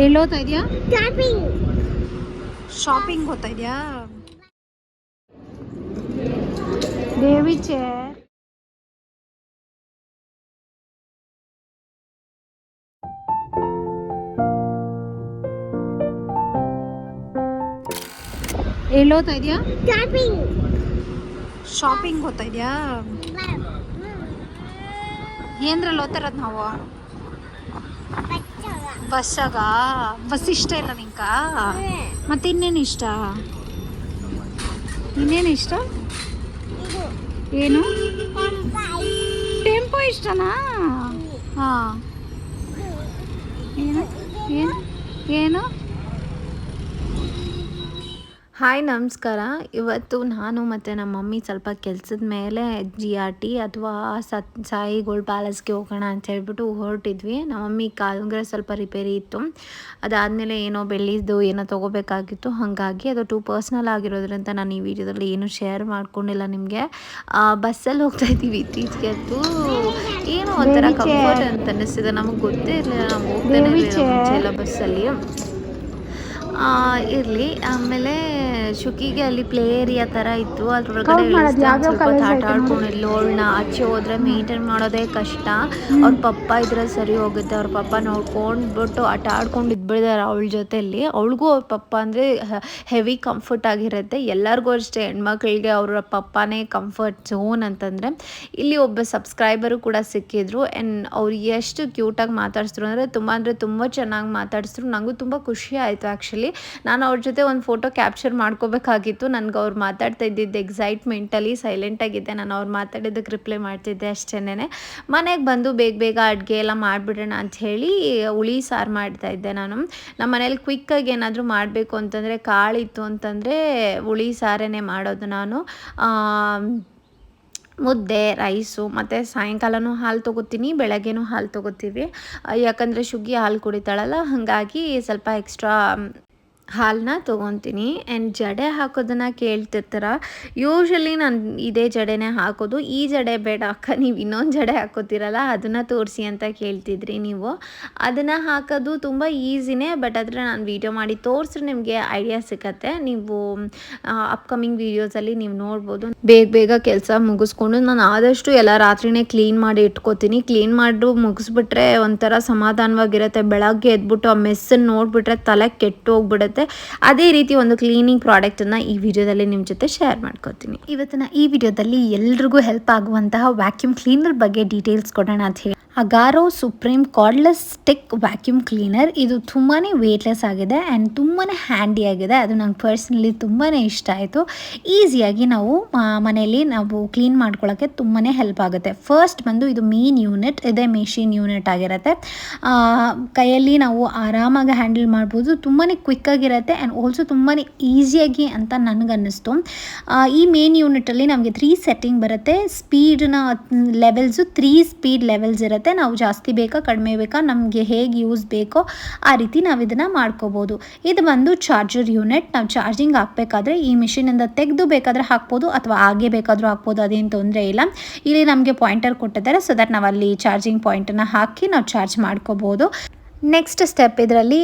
ಎಲ್ಲಿ ಹೋಗ್ತಾ ಇದೆಯಾ? ಶಾಪಿಂಗ್ ಹೋಗ್ತಾ ಇದೆಯಾ? ದೇವಿ ಚೇರ್ ಎಲ್ಲಿ ಹೋಗ್ತಾ ಇದೆಯಾ? ಶಾಪಿಂಗ್ ಹೋಗ್ತಾ ಇದೆಯಾ? ಏನ್ರಲ್ಲಿ ಹೋಗ್ತಾರದು ನಾವು? ಬಸ್ಸಾಗ? ಬಸ್ ಇಷ್ಟ ಇಲ್ಲ ನಿಂಕ? ಮತ್ತೆ ಇನ್ನೇನು ಇಷ್ಟ? ಇನ್ನೇನು ಇಷ್ಟ? ಏನು? ಟೆಂಪೋ ಇಷ್ಟನಾ? ಹಾಂ. ಏನು ಏನು ಏನು? ಹಾಯ್ ನಮಸ್ಕಾರ. ಇವತ್ತು ನಾನು ಮತ್ತು ನಮ್ಮ ಮಮ್ಮಿ ಸ್ವಲ್ಪ ಕೆಲಸದ ಮೇಲೆ GRT ಅಥವಾ ಸಾಯಿ ಗೋಲ್ಡ್ ಪ್ಯಾಲೇಸ್ಗೆ ಹೋಗೋಣ ಅಂತ ಹೇಳ್ಬಿಟ್ಟು ಹೊರಟಿದ್ವಿ. ನಮ್ಮ ಮಮ್ಮಿ ಕಾಲುಂಗುರ ಸ್ವಲ್ಪ ರಿಪೇರಿ ಇತ್ತು, ಅದಾದಮೇಲೆ ಏನೋ ಬೆಳ್ಳಿದು ಏನೋ ತೊಗೋಬೇಕಾಗಿತ್ತು. ಹಾಗಾಗಿ ಅದು ಟೂ ಪರ್ಸ್ನಲ್ ಆಗಿರೋದ್ರಿಂದ ನಾನು ಈ ವಿಡಿಯೋದಲ್ಲಿ ಏನೂ ಶೇರ್ ಮಾಡ್ಕೊಂಡಿಲ್ಲ ನಿಮಗೆ. ಬಸ್ಸಲ್ಲಿ ಹೋಗ್ತಾ ಇದ್ದೀವಿ. ಇತ್ತೀಚೆಗೆ ಅಂತೂ ಏನೋ ಒಂಥರ ಕಂಫರ್ಟ್ ಅಂತ ಅನ್ನಿಸ್ತಿದೆ. ನಮಗೆ ಗೊತ್ತೇ ಇರಲಿಲ್ಲ, ನಾವು ಹೋಗ್ತಾನೆ ಇರಲಿಲ್ಲ ಮುಂಚೆ ಎಲ್ಲ ಬಸ್ಸಲ್ಲಿ. ಇರಲಿ. ಆಮೇಲೆ ಶುಕಿಗೆ ಅಲ್ಲಿ ಪ್ಲೇ ಏರಿಯಾ ಥರ ಇತ್ತು, ಅದ್ರೊಳಗಡೆ ಸ್ವಲ್ಪ ಆಟ ಆಡ್ಕೊಂಡಿದ್ಲು. ಅವಳನ್ನ ಆಚೆ ಹೋದರೆ ಮೇಂಟೈನ್ ಮಾಡೋದೇ ಕಷ್ಟ. ಅವ್ರ ಪಪ್ಪ ಇದ್ರೆ ಸರಿ ಹೋಗುತ್ತೆ. ಅವ್ರ ಪಪ್ಪ ನೋಡ್ಕೊಂಡ್ಬಿಟ್ಟು ಆಟ ಆಡ್ಕೊಂಡು ಇದ್ಬಿಟ್ಟಿದ್ದಾರೆ ಅವಳ ಜೊತೆಯಲ್ಲಿ. ಅವಳಿಗೂ ಅವ್ರ ಪಪ್ಪ ಅಂದರೆ ಹೆವಿ ಕಂಫರ್ಟ್ ಆಗಿರುತ್ತೆ. ಎಲ್ಲರಿಗೂ ಅಷ್ಟೇ, ಹೆಣ್ಮಕ್ಳಿಗೆ ಅವರ ಪಪ್ಪನೇ ಕಂಫರ್ಟ್ ಝೋನ್ ಅಂತಂದರೆ. ಇಲ್ಲಿ ಒಬ್ಬ ಸಬ್ಸ್ಕ್ರೈಬರು ಕೂಡ ಸಿಕ್ಕಿದ್ರು. ಆ್ಯಂಡ್ ಅವ್ರು ಎಷ್ಟು ಕ್ಯೂಟಾಗಿ ಮಾತಾಡಿಸಿದ್ರು ಅಂದರೆ ತುಂಬ ಚೆನ್ನಾಗಿ ಮಾತಾಡಿಸಿದ್ರು. ನನಗೂ ತುಂಬ ಖುಷಿ ಆಯಿತು. ಆ್ಯಕ್ಚುಲಿ ನಾನು ಅವ್ರ ಜೊತೆ ಒಂದು ಫೋಟೋ ಕ್ಯಾಪ್ಚರ್ ಮಾಡ್ಕೋಬೇಕಾಗಿತ್ತು. ನನಗೆ ಅವ್ರು ಮಾತಾಡ್ತಾ ಇದ್ದಿದ್ದು ಎಕ್ಸೈಟ್ಮೆಂಟಲ್ಲಿ ಸೈಲೆಂಟಾಗಿದ್ದೆ. ನಾನು ಅವ್ರು ಮಾತಾಡಿದ್ದಕ್ಕೆ ರಿಪ್ಲೈ ಮಾಡ್ತಿದ್ದೆ ಅಷ್ಟೇನೆ. ಮನೆಗೆ ಬಂದು ಬೇಗ ಅಡುಗೆ ಎಲ್ಲ ಮಾಡಿಬಿಡೋಣ ಅಂಥೇಳಿ ಹುಳಿ ಸಾರು ಮಾಡ್ತಾಯಿದ್ದೆ ನಾನು. ನಮ್ಮ ಮನೇಲಿ ಕ್ವಿಕ್ಕಾಗಿ ಏನಾದರೂ ಮಾಡಬೇಕು ಅಂತಂದರೆ, ಕಾಳಿತ್ತು ಅಂತಂದರೆ ಹುಳಿ ಸಾರೇ ಮಾಡೋದು ನಾನು. ಮುದ್ದೆ, ರೈಸು ಮತ್ತು ಸಾಯಂಕಾಲನೂ ಹಾಲು ತೊಗೋತೀನಿ, ಬೆಳಗ್ಗೆನೂ ಹಾಲು ತೊಗೋತೀವಿ. ಯಾಕಂದರೆ ಶುಗ್ಗಿ ಹಾಲು ಕುಡಿತಾಳಲ್ಲ, ಹಾಗಾಗಿ ಸ್ವಲ್ಪ ಎಕ್ಸ್ಟ್ರಾ ಹಾಲನ್ನ ತೊಗೊತೀನಿ. ಆ್ಯಂಡ್ ಜಡೆ ಹಾಕೋದನ್ನು ಕೇಳ್ತಿರ್ತಾರೆ. ಯೂಶ್ವಲಿ ನಾನು ಇದೇ ಜಡೆನೇ ಹಾಕೋದು. ಈ ಜಡೆ ಬೇಡ ಅಕ್ಕ, ನೀವು ಇನ್ನೊಂದು ಜಡೆ ಹಾಕೋತೀರಲ್ಲ ಅದನ್ನು ತೋರಿಸಿ ಅಂತ ಕೇಳ್ತಿದ್ರಿ ನೀವು. ಅದನ್ನು ಹಾಕೋದು ತುಂಬ ಈಸಿನೇ, ಬಟ್ ಆದರೆ ನಾನು ವೀಡಿಯೋ ಮಾಡಿ ತೋರಿಸ್ರೆ ನಿಮಗೆ ಐಡಿಯಾ ಸಿಕ್ಕತ್ತೆ. ನೀವು ಅಪ್ಕಮಿಂಗ್ ವೀಡಿಯೋಸಲ್ಲಿ ನೀವು ನೋಡ್ಬೋದು. ಬೇಗ ಕೆಲಸ ಮುಗಿಸ್ಕೊಂಡು ನಾನು ಆದಷ್ಟು ಎಲ್ಲ ರಾತ್ರಿನೇ ಕ್ಲೀನ್ ಮಾಡಿ ಇಟ್ಕೋತೀನಿ. ಕ್ಲೀನ್ ಮಾಡಿ ಮುಗಿಸ್ಬಿಟ್ರೆ ಒಂಥರ ಸಮಾಧಾನವಾಗಿರುತ್ತೆ. ಬೆಳಗ್ಗೆ ಎದ್ಬಿಟ್ಟು ಆ ಮೆಸ್ಸನ್ನು ನೋಡಿಬಿಟ್ರೆ ತಲೆ ಕೆಟ್ಟು ಹೋಗ್ಬಿಡುತ್ತೆ. ಅದೇ ರೀತಿ ಒಂದು ಕ್ಲೀನಿಂಗ್ ಪ್ರಾಡಕ್ಟನ್ನು ಈ ವಿಡಿಯೋದಲ್ಲಿ ನಿಮ್ಮ ಜೊತೆ ಶೇರ್ ಮಾಡ್ಕೋತೀನಿ. ಇವತ್ತಿನ ಈ ವಿಡಿಯೋದಲ್ಲಿ ಎಲ್ರಿಗೂ ಹೆಲ್ಪ್ ಆಗುವಂತಹ ವ್ಯಾಕ್ಯೂಮ್ ಕ್ಲೀನರ್ ಬಗ್ಗೆ ಡೀಟೇಲ್ಸ್ ಕೊಡೋಣ ಅಂತ ಹೇಳಿ. Agaro supreme cordless stick vacuum cleaner. ಇದು ತುಂಬಾ ವೇಟ್ಲೆಸ್ ಆಗಿದೆ ಆ್ಯಂಡ್ ತುಂಬಾ ಹ್ಯಾಂಡಿಯಾಗಿದೆ. ಅದು ನಂಗೆ ಪರ್ಸ್ನಲಿ ತುಂಬಾ ಇಷ್ಟ ಆಯಿತು. ಈಸಿಯಾಗಿ ನಾವು ಮನೆಯಲ್ಲಿ ನಾವು ಕ್ಲೀನ್ ಮಾಡ್ಕೊಳ್ಳೋಕ್ಕೆ ತುಂಬಾ ಹೆಲ್ಪ್ ಆಗುತ್ತೆ. ಫಸ್ಟ್ ಬಂದು ಇದು ಮೇನ್ ಯೂನಿಟ್, ಇದೇ ಮೆಷಿನ್ ಯೂನಿಟ್ ಆಗಿರುತ್ತೆ. ಕೈಯಲ್ಲಿ ನಾವು ಆರಾಮಾಗಿ ಹ್ಯಾಂಡಲ್ ಮಾಡ್ಬೋದು. ತುಂಬಾ ಕ್ವಿಕ್ಕಾಗಿರುತ್ತೆ ಆ್ಯಂಡ್ ಆಲ್ಸೋ ತುಂಬಾ ಈಸಿಯಾಗಿ ಅಂತ ನನಗನ್ನಿಸ್ತು. ಈ ಮೇನ್ ಯೂನಿಟಲ್ಲಿ ನಮಗೆ 3 ಸೆಟ್ಟಿಂಗ್ ಬರುತ್ತೆ. ಸ್ಪೀಡ್ನ ಲೆವೆಲ್ಸು 3 ಸ್ಪೀಡ್ ಲೆವೆಲ್ಸ್ ಇರುತ್ತೆ. ನಾವು ಜಾಸ್ತಿ ಬೇಕಾ ಕಡಿಮೆ ಬೇಕಾ, ನಮಗೆ ಹೇಗೆ ಯೂಸ್ ಬೇಕೋ ಆ ರೀತಿ ನಾವು ಇದನ್ನು ಮಾಡ್ಕೋಬೋದು. ಇದು ಬಂದು ಚಾರ್ಜರ್ ಯೂನಿಟ್. ನಾವು ಚಾರ್ಜಿಂಗ್ ಹಾಕಬೇಕಾದ್ರೆ ಈ ಮಿಷಿನಿಂದ ತೆಗೆದು ಬೇಕಾದರೆ ಹಾಕ್ಬೋದು ಅಥವಾ ಹಾಗೆ ಬೇಕಾದರೂ ಹಾಕ್ಬೋದು, ಅದೇನು ತೊಂದರೆ ಇಲ್ಲ. ಇಲ್ಲಿ ನಮಗೆ ಪಾಯಿಂಟರ್ ಕೊಟ್ಟಿದ್ದಾರೆ, ಸೊ ದಟ್ ನಾವು ಅಲ್ಲಿ ಚಾರ್ಜಿಂಗ್ ಪಾಯಿಂಟನ್ನು ಹಾಕಿ ನಾವು ಚಾರ್ಜ್ ಮಾಡ್ಕೋಬೋದು. ನೆಕ್ಸ್ಟ್ ಸ್ಟೆಪ್, ಇದರಲ್ಲಿ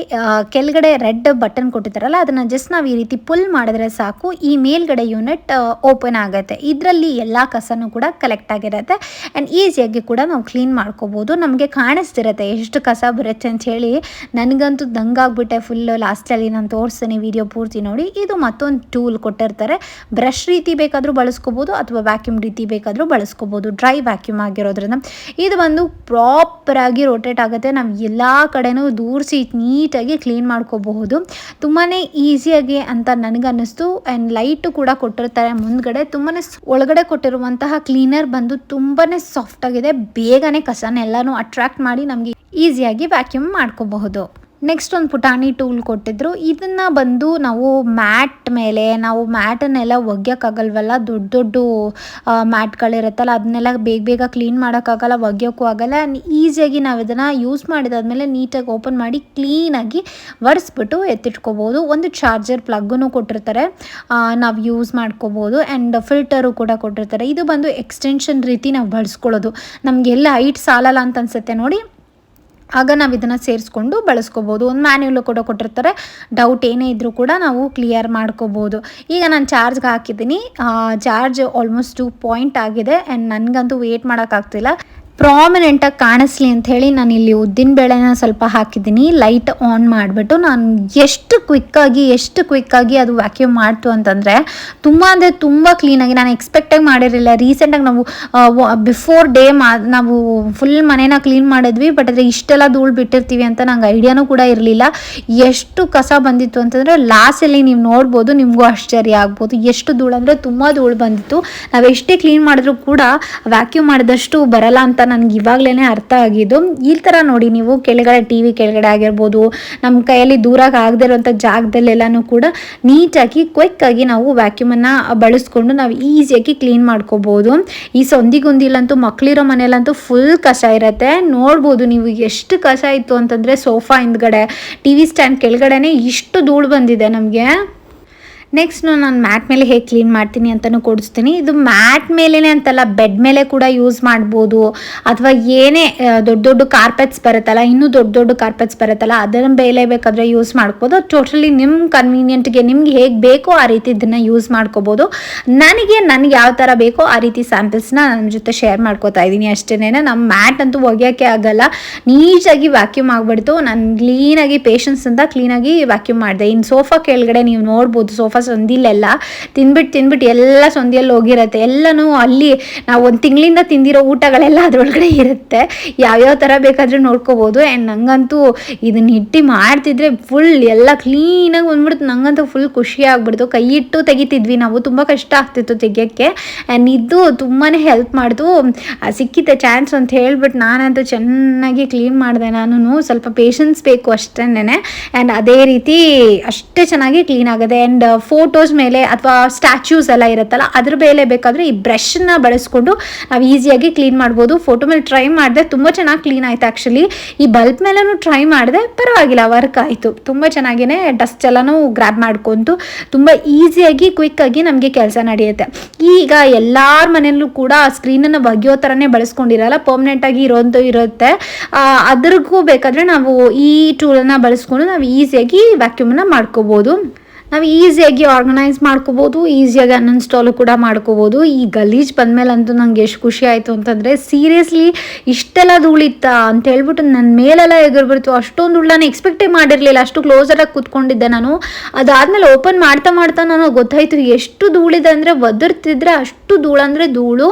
ಕೆಳಗಡೆ ರೆಡ್ ಬಟನ್ ಕೊಟ್ಟಿದ್ದಾರಲ್ಲ, ಅದನ್ನು ಜಸ್ಟ್ ನಾವು ಈ ರೀತಿ ಪುಲ್ ಮಾಡಿದ್ರೆ ಸಾಕು, ಈ ಮೇಲ್ಗಡೆ ಯೂನಿಟ್ ಓಪನ್ ಆಗುತ್ತೆ. ಇದರಲ್ಲಿ ಎಲ್ಲ ಕಸನೂ ಕೂಡ ಕಲೆಕ್ಟ್ ಆಗಿರುತ್ತೆ ಆ್ಯಂಡ್ ಈಸಿಯಾಗಿ ಕೂಡ ನಾವು ಕ್ಲೀನ್ ಮಾಡ್ಕೋಬೋದು. ನಮಗೆ ಕಾಣಿಸ್ತಿರುತ್ತೆ ಎಷ್ಟು ಕಸ ಬರುತ್ತೆ ಅಂಥೇಳಿ. ನನಗಂತೂ ದಂಗಾಗ್ಬಿಟ್ಟೆ ಫುಲ್ಲು. ಲಾಸ್ಟಲ್ಲಿ ನಾನು ತೋರಿಸ್ತೀನಿ, ವಿಡಿಯೋ ಪೂರ್ತಿ ನೋಡಿ. ಇದು ಮತ್ತೊಂದು ಟೂಲ್ ಕೊಟ್ಟಿರ್ತಾರೆ. ಬ್ರಷ್ ರೀತಿ ಬೇಕಾದರೂ ಬಳಸ್ಕೋಬೋದು ಅಥವಾ ವ್ಯಾಕ್ಯೂಮ್ ರೀತಿ ಬೇಕಾದರೂ ಬಳಸ್ಕೋಬೋದು. ಡ್ರೈ ವ್ಯಾಕ್ಯೂಮ್ ಆಗಿರೋದ್ರಿಂದ ಇದು ಬಂದು ಪ್ರಾಪರಾಗಿ ರೊಟೇಟ್ ಆಗುತ್ತೆ. ನಾವು ಎಲ್ಲ ಕಡೆನೂ ದೂರಿಸಿ ನೀಟಾಗಿ ಕ್ಲೀನ್ ಮಾಡ್ಕೋಬಹುದು. ತುಂಬಾ ಈಸಿಯಾಗಿ ಅಂತ ನನಗನ್ನಿಸ್ತು. ಆ್ಯಂಡ್ ಲೈಟು ಕೂಡ ಕೊಟ್ಟಿರ್ತಾರೆ ಮುಂದ್ಗಡೆ. ತುಂಬಾ ಒಳಗಡೆ ಕೊಟ್ಟಿರುವಂತಹ ಕ್ಲೀನರ್ ಬಂದು ತುಂಬಾ ಸಾಫ್ಟ್ ಆಗಿದೆ. ಬೇಗನೆ ಕಸನೆಲ್ಲನೂ ಅಟ್ರಾಕ್ಟ್ ಮಾಡಿ ನಮಗೆ ಈಸಿಯಾಗಿ ವ್ಯಾಕ್ಯೂಮ್ ಮಾಡ್ಕೋಬಹುದು. ನೆಕ್ಸ್ಟ್ ಒಂದು ಪುಟಾಣಿ ಟೂಲ್ ಕೊಟ್ಟಿದ್ರು. ಇದನ್ನು ಬಂದು ನಾವು ಮ್ಯಾಟ್ ಮೇಲೆ, ನಾವು ಮ್ಯಾಟನ್ನೆಲ್ಲ ಒಗ್ಯೋಕ್ಕಾಗಲ್ವಲ್ಲ, ದೊಡ್ಡ ಮ್ಯಾಟ್ಗಳಿರುತ್ತಲ್ಲ, ಅದನ್ನೆಲ್ಲ ಬೇಗ ಕ್ಲೀನ್ ಮಾಡೋಕ್ಕಾಗಲ್ಲ, ಒಗ್ಯೋಕ್ಕೂ ಆಗಲ್ಲ. ಈಸಿಯಾಗಿ ನಾವು ಇದನ್ನು ಯೂಸ್ ಮಾಡಿದಾದ್ಮೇಲೆ ನೀಟಾಗಿ ಓಪನ್ ಮಾಡಿ ಕ್ಲೀನಾಗಿ ಒರೆಸ್ಬಿಟ್ಟು ಎತ್ತಿಟ್ಕೋಬೋದು. ಒಂದು ಚಾರ್ಜರ್ ಪ್ಲಗ್ಗನ್ನು ಕೊಟ್ಟಿರ್ತಾರೆ, ನಾವು ಯೂಸ್ ಮಾಡ್ಕೋಬೋದು. ಆ್ಯಂಡ್ ಫಿಲ್ಟರು ಕೂಡ ಕೊಟ್ಟಿರ್ತಾರೆ. ಇದು ಬಂದು ಎಕ್ಸ್ಟೆನ್ಷನ್ ರೀತಿ ನಾವು ಬಳಸ್ಕೊಳ್ಳೋದು. ನಮಗೆಲ್ಲ ಹೈಟ್ ಸಾಲಲ್ಲ ಅಂತ ಅನಿಸುತ್ತೆ ನೋಡಿ, ಆಗ ನಾವು ಇದನ್ನು ಸೇರಿಸ್ಕೊಂಡು ಬಳಸ್ಕೋಬೋದು. ಒಂದು ಮ್ಯಾನ್ಯುಯಲ್ಲು ಕೂಡ ಕೊಟ್ಟಿರ್ತಾರೆ, ಡೌಟ್ ಏನೇ ಇದ್ದರೂ ಕೂಡ ನಾವು ಕ್ಲಿಯರ್ ಮಾಡ್ಕೋಬೋದು. ಈಗ ನಾನು ಚಾರ್ಜ್ಗೆ ಹಾಕಿದ್ದೀನಿ, ಚಾರ್ಜ್ ಆಲ್ಮೋಸ್ಟ್ 2 ಪಾಯಿಂಟ್ ಆಗಿದೆ ಆ್ಯಂಡ್ ನನಗಂತೂ ವೇಟ್ ಮಾಡೋಕ್ಕಾಗ್ತಿಲ್ಲ. ಪ್ರಾಮಿನೆಂಟಾಗಿ ಕಾಣಿಸ್ಲಿ ಅಂಥೇಳಿ ನಾನು ಇಲ್ಲಿ ಉದ್ದಿನ ಬೇಳೆನ ಸ್ವಲ್ಪ ಹಾಕಿದ್ದೀನಿ. ಲೈಟ್ ಆನ್ ಮಾಡಿಬಿಟ್ಟು ನಾನು ಎಷ್ಟು ಕ್ವಿಕ್ಕಾಗಿ ಅದು ವ್ಯಾಕ್ಯೂಮ್ ಮಾಡ್ತು ಅಂತಂದರೆ ತುಂಬ ಅಂದರೆ ತುಂಬ ಕ್ಲೀನಾಗಿ, ನಾನು ಎಕ್ಸ್ಪೆಕ್ಟಾಗಿ ಮಾಡಿರಲಿಲ್ಲ. ರೀಸೆಂಟಾಗಿ ನಾವು ಬಿಫೋರ್ ಡೇ ನಾವು ಫುಲ್ ಮನೇನ ಕ್ಲೀನ್ ಮಾಡಿದ್ವಿ, ಬಟ್ ಆದರೆ ಇಷ್ಟೆಲ್ಲ ಧೂಳು ಬಿಟ್ಟಿರ್ತೀವಿ ಅಂತ ನಂಗೆ ಐಡಿಯಾನೂ ಕೂಡ ಇರಲಿಲ್ಲ. ಎಷ್ಟು ಕಸ ಬಂದಿತ್ತು ಅಂತಂದರೆ ಲಾಸ್ಟಲ್ಲಿ ನೀವು ನೋಡ್ಬೋದು, ನಿಮಗೂ ಆಶ್ಚರ್ಯ ಆಗ್ಬೋದು ಎಷ್ಟು ಧೂಳು ಅಂದರೆ ತುಂಬ ಧೂಳು ಬಂದಿತ್ತು. ನಾವು ಎಷ್ಟೇ ಕ್ಲೀನ್ ಮಾಡಿದ್ರೂ ಕೂಡ ವ್ಯಾಕ್ಯೂಮ್ ಮಾಡಿದಷ್ಟು ಬರಲ್ಲ ಅಂತ ನನಗೆ ಇವಾಗಲೇ ಅರ್ಥ ಆಗಿದ್ದು. ಈ ಥರ ನೋಡಿ ನೀವು ಕೆಳಗಡೆ TV ಕೆಳಗಡೆ ಆಗಿರ್ಬೋದು, ನಮ್ಮ ಕೈಯಲ್ಲಿ ದೂರಾಗಿ ಆಗದೇ ಇರೋಂಥ ಜಾಗದಲ್ಲೆಲ್ಲನೂ ಕೂಡ ನೀಟಾಗಿ ಕ್ವಿಕ್ಕಾಗಿ ನಾವು ವ್ಯಾಕ್ಯೂಮನ್ನು ಬಳಸ್ಕೊಂಡು ನಾವು ಈಸಿಯಾಗಿ ಕ್ಲೀನ್ ಮಾಡ್ಕೋಬೋದು. ಈ ಸಂದಿಗೊಂದಿಲಂತೂ ಮಕ್ಕಳಿರೋ ಮನೇಲಂತೂ ಫುಲ್ ಕಸ ಇರುತ್ತೆ. ನೋಡ್ಬೋದು ನೀವು ಎಷ್ಟು ಕಸ ಇತ್ತು ಅಂತಂದರೆ ಸೋಫಾ ಹಿಂದ್ಗಡೆ, TV ಸ್ಟ್ಯಾಂಡ್ ಕೆಳಗಡೆನೇ ಇಷ್ಟು ಧೂಳು ಬಂದಿದೆ ನಮಗೆ. ನೆಕ್ಸ್ಟ್ ನಾನು ಮ್ಯಾಟ್ ಮೇಲೆ ಹೇಗೆ ಕ್ಲೀನ್ ಮಾಡ್ತೀನಿ ಅಂತಲೂ ಕೊಡಿಸ್ತೀನಿ. ಇದು ಮ್ಯಾಟ್ ಮೇಲೇ ಅಂತಲ್ಲ, ಬೆಡ್ ಮೇಲೆ ಕೂಡ ಯೂಸ್ ಮಾಡ್ಬೋದು, ಅಥವಾ ಏನೇ ದೊಡ್ಡ ಕಾರ್ಪೆಟ್ಸ್ ಬರುತ್ತಲ್ಲ, ಇನ್ನೂ ದೊಡ್ಡ ಕಾರ್ಪೆಟ್ಸ್ ಬರುತ್ತಲ್ಲ, ಅದರ ಮೇಲೆ ಬೇಕಾದರೆ ಯೂಸ್ ಮಾಡ್ಬೋದು. ಟೋಟಲಿ ನಿಮ್ಮ ಕನ್ವೀನಿಯೆಂಟ್ಗೆ ನಿಮ್ಗೆ ಹೇಗೆ ಬೇಕೋ ಆ ರೀತಿ ಇದನ್ನು ಯೂಸ್ ಮಾಡ್ಕೋಬೋದು. ನನಗೆ ಯಾವ ಥರ ಬೇಕೋ ಆ ರೀತಿ ಸ್ಯಾಂಪಲ್ಸ್ನ ನನ್ನ ಜೊತೆ ಶೇರ್ ಮಾಡ್ಕೋತಾ ಇದ್ದೀನಿ ಅಷ್ಟೇ. ನಮ್ಮ ಮ್ಯಾಟ್ ಅಂತೂ ಒಗೆಯೋಕ್ಕೆ ಆಗಲ್ಲ, ನೀಟಾಗಿ ವ್ಯಾಕ್ಯೂಮ್ ಆಗಿಬಿಡ್ತು. ನಾನು ಕ್ಲೀನಾಗಿ ಪೇಷನ್ಸ್ ಅಂತ ಕ್ಲೀನಾಗಿ ವ್ಯಾಕ್ಯೂಮ್ ಮಾಡಿದೆ. ಇನ್ನು ಸೋಫಾ ಕೆಳಗಡೆ ನೀವು ನೋಡ್ಬೋದು, ಸೋಫಾ ಸಂದಿಲೆಲ್ಲ ತಿಂದ್ಬಿಟ್ಟು ಎಲ್ಲ ಸಂದಿಯಲ್ಲಿ ಹೋಗಿರುತ್ತೆ. ಎಲ್ಲನೂ ಅಲ್ಲಿ ನಾವು ಒಂದು ತಿಂಗಳಿಂದ ತಿಂದಿರೋ ಊಟಗಳೆಲ್ಲ ಅದರೊಳಗಡೆ ಇರುತ್ತೆ. ಯಾವ್ಯಾವ ಥರ ಬೇಕಾದರೂ ನೋಡ್ಕೋಬೋದು. ಆ್ಯಂಡ್ ನನಗಂತೂ ಇದನ್ನ ಇಟ್ಟು ಮಾಡ್ತಿದ್ರೆ ಫುಲ್ ಎಲ್ಲ ಕ್ಲೀನಾಗಿ ಬಂದ್ಬಿಡ್ತು. ನನಗಂತೂ ಫುಲ್ ಖುಷಿ ಆಗ್ಬಿಡ್ತು. ಕೈ ಇಟ್ಟು ತೆಗಿತಿದ್ವಿ ನಾವು, ತುಂಬ ಕಷ್ಟ ಆಗ್ತಿತ್ತು ತೆಗಿಯೋಕ್ಕೆ. ಆ್ಯಂಡ್ ಇದು ತುಂಬಾ ಹೆಲ್ಪ್ ಮಾಡ್ತು. ಸಿಕ್ಕಿತ್ತೆ ಚಾನ್ಸ್ ಅಂತ ಹೇಳ್ಬಿಟ್ಟು ನಾನಂತೂ ಚೆನ್ನಾಗಿ ಕ್ಲೀನ್ ಮಾಡಿದೆ. ನಾನು ಸ್ವಲ್ಪ ಪೇಷನ್ಸ್ ಬೇಕು ಅಷ್ಟೇನೆ. ಆ್ಯಂಡ್ ಅದೇ ರೀತಿ ಅಷ್ಟೇ ಚೆನ್ನಾಗಿ ಕ್ಲೀನ್ ಆಗಿದೆ. ಆ್ಯಂಡ್ ಫೋಟೋಸ್ ಮೇಲೆ ಅಥವಾ ಸ್ಟ್ಯಾಚ್ಯೂಸ್ ಎಲ್ಲ ಇರುತ್ತಲ್ಲ, ಅದ್ರ ಮೇಲೆ ಬೇಕಾದರೆ ಈ ಬ್ರಷನ್ನ ಬಳಸ್ಕೊಂಡು ನಾವು ಈಸಿಯಾಗಿ ಕ್ಲೀನ್ ಮಾಡ್ಬೋದು. ಫೋಟೋ ಮೇಲೆ ಟ್ರೈ ಮಾಡಿದೆ, ತುಂಬ ಚೆನ್ನಾಗಿ ಕ್ಲೀನ್ ಆಯಿತು. ಆ್ಯಕ್ಚುಲಿ ಈ ಬಲ್ಬ್ ಮೇಲೂ ಟ್ರೈ ಮಾಡಿದೆ, ಪರವಾಗಿಲ್ಲ, ವರ್ಕ್ ಆಯಿತು. ತುಂಬ ಚೆನ್ನಾಗಿಯೇ ಡಸ್ಟ್ ಎಲ್ಲನೂ ಗ್ರ್ಯಾಬ್ ಮಾಡ್ಕೊತು ತುಂಬ ಈಸಿಯಾಗಿ ಕ್ವಿಕ್ಕಾಗಿ ನಮಗೆ ಕೆಲಸ ನಡೆಯುತ್ತೆ. ಈಗ ಎಲ್ಲರ ಮನೆಯಲ್ಲೂ ಕೂಡ ಸ್ಕ್ರೀನನ್ನು ಬಗೆಯೋ ಥರನೇ ಬಳಸ್ಕೊಂಡಿರಲ್ಲ, ಪರ್ಮನೆಂಟಾಗಿ ಇರುತ್ತೆ. ಅದ್ರಿಗೂ ಬೇಕಾದರೆ ನಾವು ಈ ಟೂಲನ್ನು ಬಳಸ್ಕೊಂಡು ನಾವು ಈಸಿಯಾಗಿ ವ್ಯಾಕ್ಯೂಮನ್ನು ಮಾಡ್ಕೋಬೋದು. ನಾವು ಈಸಿಯಾಗಿ ಆರ್ಗನೈಸ್ ಮಾಡ್ಕೋಬೋದು, ಈಸಿಯಾಗಿ ಅನ್ಇನ್ಸ್ಟಾಲು ಕೂಡ ಮಾಡ್ಕೋಬೋದು. ಈ ಗಲೀಜು ಬಂದಮೇಲಂತೂ ನನಗೆ ಎಷ್ಟು ಖುಷಿ ಆಯಿತು ಅಂತಂದರೆ, ಸೀರಿಯಸ್ಲಿ ಇಷ್ಟೆಲ್ಲ ಧೂಳಿತ್ತ ಅಂತ ಹೇಳ್ಬಿಟ್ಟು ನನ್ನ ಮೇಲೆಲ್ಲ ಎಗರ್ಬಿಡ್ತು. ಅಷ್ಟೊಂದು ಧೂಳು ನಾನು ಎಕ್ಸ್ಪೆಕ್ಟೇ ಮಾಡಿರಲಿಲ್ಲ. ಅಷ್ಟು ಕ್ಲೋಸರಾಗಿ ಕೂತ್ಕೊಂಡಿದ್ದೆ ನಾನು. ಅದಾದಮೇಲೆ ಓಪನ್ ಮಾಡ್ತಾ ನನಗೆ ಗೊತ್ತಾಯಿತು ಎಷ್ಟು ಧೂಳಿದೆ ಅಂದರೆ, ಒದರ್ತಿದ್ರೆ ಅಷ್ಟು ಧೂಳು ಅಂದರೆ ಧೂಳು.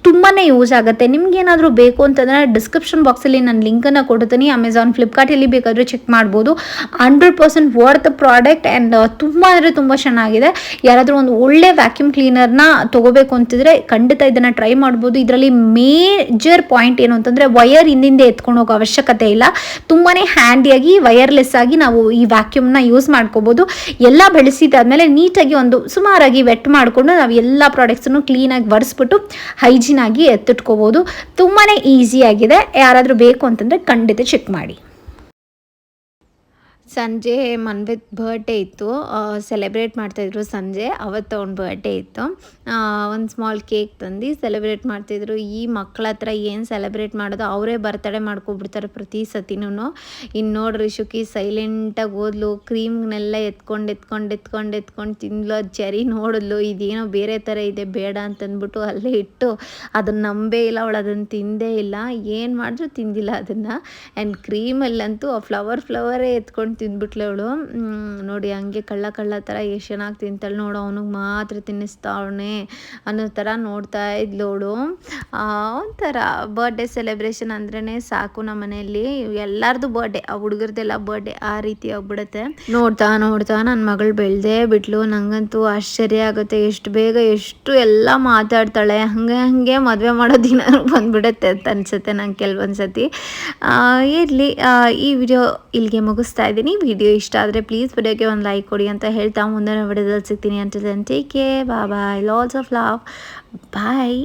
ತುಂಬಾ ಯೂಸ್ ಆಗುತ್ತೆ. ನಿಮ್ಗೇನಾದರೂ ಬೇಕು ಅಂತಂದರೆ ಡಿಸ್ಕ್ರಿಪ್ಷನ್ ಬಾಕ್ಸಲ್ಲಿ ನಾನು ಲಿಂಕನ್ನು ಕೊಡ್ತೀನಿ. ಅಮೆಝಾನ್, ಫ್ಲಿಪ್ಕಾರ್ಟಲ್ಲಿ ಬೇಕಾದರೂ ಚೆಕ್ ಮಾಡ್ಬೋದು. 100% ವರ್ತ್ ಪ್ರಾಡಕ್ಟ್. ಆ್ಯಂಡ್ ತುಂಬ ಅಂದರೆ ತುಂಬ ಚೆನ್ನಾಗಿದೆ. ಯಾರಾದರೂ ಒಂದು ಒಳ್ಳೆ ವ್ಯಾಕ್ಯೂಮ್ ಕ್ಲೀನರ್ನ ತೊಗೋಬೇಕು ಅಂತಿದ್ರೆ ಖಂಡಿತ ಇದನ್ನು ಟ್ರೈ ಮಾಡ್ಬೋದು. ಇದರಲ್ಲಿ ಮೇಜರ್ ಪಾಯಿಂಟ್ ಏನು ಅಂತಂದರೆ, ವಯರ್ ಹಿಂದೆ ಎತ್ಕೊಂಡು ಹೋಗೋ ಅವಶ್ಯಕತೆ ಇಲ್ಲ. ತುಂಬಾ ಹ್ಯಾಂಡಿಯಾಗಿ ವಯರ್ಲೆಸ್ ಆಗಿ ನಾವು ಈ ವ್ಯಾಕ್ಯೂಮ್ನ ಯೂಸ್ ಮಾಡ್ಕೋಬೋದು. ಎಲ್ಲ ಬೆಳೆಸಿದಾದ್ಮೇಲೆ ನೀಟಾಗಿ ಒಂದು ಸುಮಾರಾಗಿ ವೆಟ್ ಮಾಡಿಕೊಂಡು ನಾವು ಎಲ್ಲ ಪ್ರಾಡಕ್ಟ್ಸನ್ನು ಕ್ಲೀನಾಗಿ ಒರೆಸ್ಬಿಟ್ಟು ಹೈಜೀನ್ ಆಗಿ ಎತ್ತಿಟ್ಕೋಬೋದು. ತುಂಬಾ ಈಸಿಯಾಗಿದೆ. ಯಾರಾದರೂ ಬೇಕು ಅಂತಂದರೆ ಖಂಡಿತ ಚೆಕ್ ಮಾಡಿ. ಸಂಜೆ ಮನ್ವಿತ್ ಬರ್ಡೇ ಇತ್ತು, ಸೆಲೆಬ್ರೇಟ್ ಮಾಡ್ತಾಯಿದ್ರು ಸಂಜೆ. ಅವತ್ತು ಅವ್ನ ಬರ್ಡೇ ಇತ್ತು. ಒಂದು ಸ್ಮಾಲ್ ಕೇಕ್ ತಂದು ಸೆಲೆಬ್ರೇಟ್ ಮಾಡ್ತಾಯಿದ್ರು. ಈ ಮಕ್ಕಳ ಹತ್ರ ಏನು ಸೆಲೆಬ್ರೇಟ್ ಮಾಡೋದು, ಅವರೇ ಬರ್ತಡೇ ಮಾಡ್ಕೊಬಿಡ್ತಾರೆ ಪ್ರತಿ ಸತಿನೂ. ಇನ್ನು ನೋಡ್ರಿ ಶುಕಿ ಸೈಲೆಂಟಾಗಿ ಹೋದ್ಲು. ಕ್ರೀಮ್ನೆಲ್ಲ ಎತ್ಕೊಂಡು ತಿಂದ್ಲು. ಜರಿ ನೋಡಿದ್ಲು, ಇದೇನೋ ಬೇರೆ ಥರ ಇದೆ, ಬೇಡ ಅಂತಂದ್ಬಿಟ್ಟು ಅಲ್ಲೇ ಇಟ್ಟು ಅದನ್ನು ನಂಬೇ ಇಲ್ಲ. ಅವಳು ಅದನ್ನು ತಿಂದೇ ಇಲ್ಲ, ಏನು ಮಾಡಿದ್ರು ತಿಂದಿಲ್ಲ ಅದನ್ನು. ಆ್ಯಂಡ್ ಕ್ರೀಮಲ್ಲಂತೂ ಆ ಫ್ಲವರೇ ಎತ್ಕೊಂಡು ತಿಂದ್ಬಿಟ್ಲೆ ಅವಳು. ನೋಡಿ ಹಂಗೆ ಕಳ್ಳ ಥರ ಎಷ್ಟು ಚೆನ್ನಾಗಿ ತಿಂತಾಳೆ ನೋಡು, ಅವನಿಗೆ ಮಾತ್ರ ತಿನ್ನಿಸ್ತಾವಣೆ ಅನ್ನೋ ಥರ ನೋಡ್ತಾ ಇದ್ಲು ಅವಳು. ಒಂಥರ ಬರ್ಡೇ ಸೆಲೆಬ್ರೇಷನ್ ಅಂದ್ರೇ ಸಾಕು. ನಮ್ಮ ಮನೆಯಲ್ಲಿ ಎಲ್ಲರದು ಬರ್ಡೇ, ಆ ಹುಡುಗರದೆಲ್ಲ ಬರ್ಡೇ ಆ ರೀತಿ ಆಗ್ಬಿಡುತ್ತೆ. ನೋಡ್ತಾ ನನ್ನ ಮಗಳು ಬೆಳೆದೇ ಬಿಟ್ಲು. ನನಗಂತೂ ಆಶ್ಚರ್ಯ ಆಗುತ್ತೆ, ಎಷ್ಟು ಬೇಗ ಎಷ್ಟು ಎಲ್ಲ ಮಾತಾಡ್ತಾಳೆ. ಹಂಗೆ ಮದುವೆ ಮಾಡೋ ದಿನ ಬಂದ್ಬಿಡುತ್ತೆ ಅಂತ ಅನ್ಸುತ್ತೆ ನಂಗೆ ಕೆಲವೊಂದು ಸತಿ. ಇರಲಿ, ಈ ವಿಡಿಯೋ ಇಲ್ಲಿಗೆ ಮುಗಿಸ್ತಾ ಇದ್ದೀನಿ. ವಿಡಿಯೋ ಇಷ್ಟ ಆದರೆ ಪ್ಲೀಸ್ ವಿಡಿಯೋಗೆ ಒಂದು ಲೈಕ್ ಕೊಡಿ ಅಂತ ಹೇಳ್ತಾ ಮುಂದಿನ ವಿಡಿಯೋದಲ್ಲಿ ಸಿಗ್ತೀನಿ. ಅಂತ take care, bye, lots of love, bye.